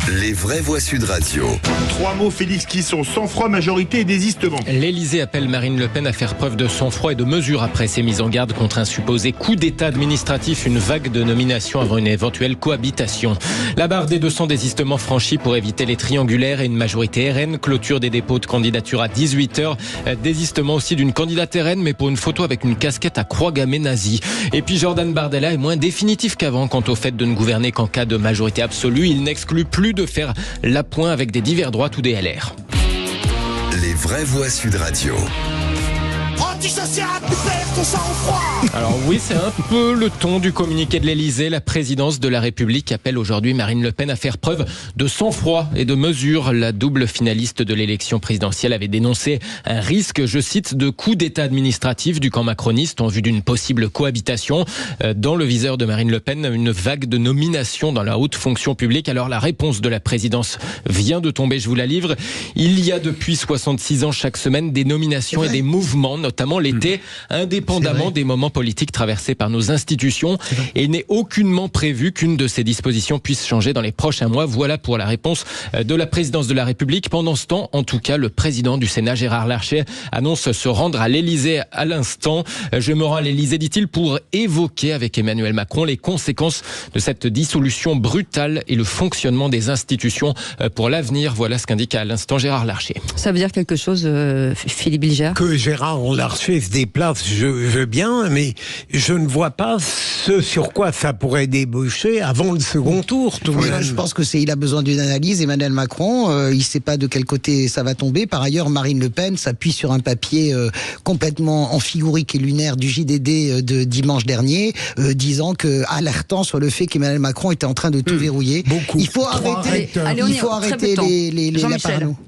Les vraies voix Sud Radio. 3 mots, Félix, qui sont sang-froid, majorité et désistement. L'Élysée appelle Marine Le Pen à faire preuve de sang-froid et de mesure après ses mises en garde contre un supposé coup d'état administratif, une vague de nominations avant une éventuelle cohabitation. La barre des 200 désistements franchis pour éviter les triangulaires et une majorité RN. Clôture des dépôts de candidature à 18h. Désistement aussi d'une candidate RN, mais pour une photo avec une casquette à croix gammée nazie. Et puis Jordan Bardella est moins définitif qu'avant quant au fait de ne gouverner qu'en cas de majorité absolue. Il n'exclut plus de faire l'appoint avec des divers droites ou des LR. Les vraies voix Sud Radio. Antisocial, tu perds ton sang-froid. Alors oui, c'est un peu le ton du communiqué de l'Élysée. La présidence de la République appelle aujourd'hui Marine Le Pen à faire preuve de sang-froid et de mesure. La double finaliste de l'élection présidentielle avait dénoncé un risque, je cite, de coup d'état administratif du camp macroniste en vue d'une possible cohabitation. Dans le viseur de Marine Le Pen, une vague de nominations dans la haute fonction publique. Alors la réponse de la présidence vient de tomber, je vous la livre. Il y a depuis 66 ans chaque semaine des nominations et des mouvements, notamment l'été, indépendamment des moments politiques traversés par nos institutions, et il n'est aucunement prévu qu'une de ces dispositions puisse changer dans les prochains mois. Voilà pour la réponse de la présidence de la République. Pendant ce temps, en tout cas, le président du Sénat, Gérard Larcher, annonce se rendre à l'Élysée à l'instant. Je me rends à l'Élysée, dit-il, pour évoquer avec Emmanuel Macron les conséquences de cette dissolution brutale et le fonctionnement des institutions pour l'avenir. Voilà ce qu'indique à l'instant Gérard Larcher. Ça veut dire quelque chose, Philippe Bilger ? Que Gérard Larcher se déplace, je veux bien, mais je ne vois pas ce sur quoi ça pourrait déboucher avant le second tour. Je pense il a besoin d'une analyse. Emmanuel Macron, il ne sait pas de quel côté ça va tomber. Par ailleurs, Marine Le Pen s'appuie sur un papier complètement amphigourique et lunaire du JDD de dimanche dernier, alertant sur le fait qu'Emmanuel Macron était en train de tout verrouiller. Il faut arrêter. Il faut arrêter les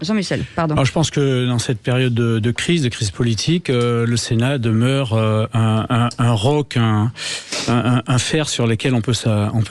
Jean-Michel, pardon. Alors, je pense que dans cette période de crise politique, le Sénat demeure un roc, un fer sur lequel on peut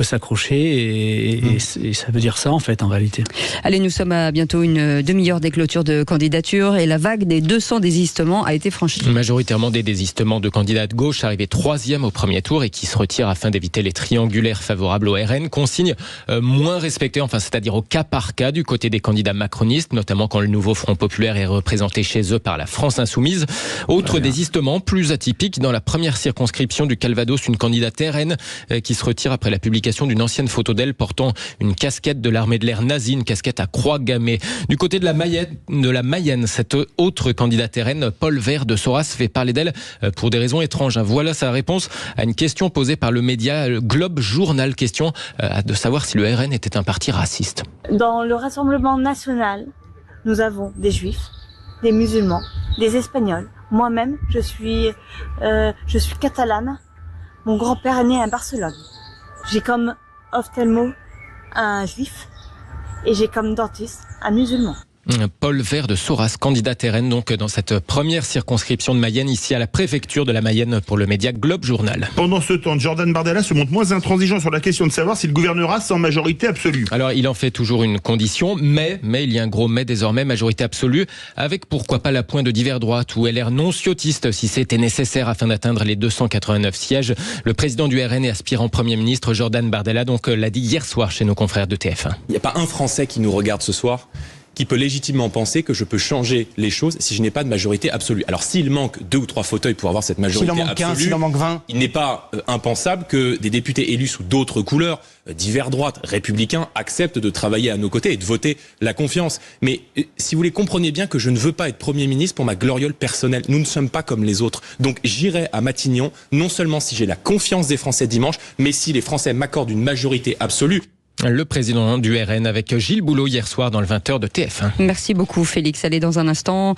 s'accrocher et ça veut dire ça en fait en réalité. Allez, nous sommes à bientôt une demi-heure des clôtures de candidature et la vague des 200 désistements a été franchie. Majoritairement des désistements de candidats de gauche arrivés 3e au premier tour et qui se retirent afin d'éviter les triangulaires favorables au RN. Consigne moins respectée, c'est-à-dire au cas par cas du côté des candidats macronistes, notamment quand le nouveau Front populaire est représenté chez eux par la France insoumise. Autre désistement plus atypique dans la première circonscription du Calvados, une candidate RN qui se retire après la publication d'une ancienne photo d'elle portant une casquette de l'armée de l'air nazie, une casquette à croix gammée. Du côté de la Mayenne, cette autre candidate RN, Paul Vert de Soras, fait parler d'elle pour des raisons étranges. Voilà sa réponse à une question posée par le média Globe Journal, question de savoir si le RN était un parti raciste. Dans le Rassemblement national, nous avons des juifs, des musulmans, des espagnols. Moi-même, je suis catalane. Mon grand-père est né à Barcelone. J'ai comme ophtalmo un juif et j'ai comme dentiste un musulman. Paul Vert de Soras, candidat RN donc dans cette première circonscription de Mayenne, ici à la préfecture de la Mayenne pour le média Globe Journal. Pendant ce temps, Jordan Bardella se montre moins intransigeant sur la question de savoir s'il gouvernera sans majorité absolue. Alors il en fait toujours une condition, mais il y a un gros mais désormais, majorité absolue, avec pourquoi pas l'appoint de divers droites ou LR non ciotistes si c'était nécessaire afin d'atteindre les 289 sièges. Le président du RN et aspirant Premier ministre Jordan Bardella donc l'a dit hier soir chez nos confrères de TF1. Il n'y a pas un Français qui nous regarde ce soir qui peut légitimement penser que je peux changer les choses si je n'ai pas de majorité absolue. Alors s'il manque 2 ou 3 fauteuils pour avoir cette majorité absolue, s'il en manque 20, il n'est pas impensable que des députés élus sous d'autres couleurs, divers droites, républicains, acceptent de travailler à nos côtés et de voter la confiance. Mais si vous voulez, comprenez bien que je ne veux pas être Premier ministre pour ma gloriole personnelle. Nous ne sommes pas comme les autres. Donc j'irai à Matignon, non seulement si j'ai la confiance des Français dimanche, mais si les Français m'accordent une majorité absolue. Le président du RN avec Gilles Boulot hier soir dans le 20h de TF1. Merci beaucoup Félix. Allez, dans un instant...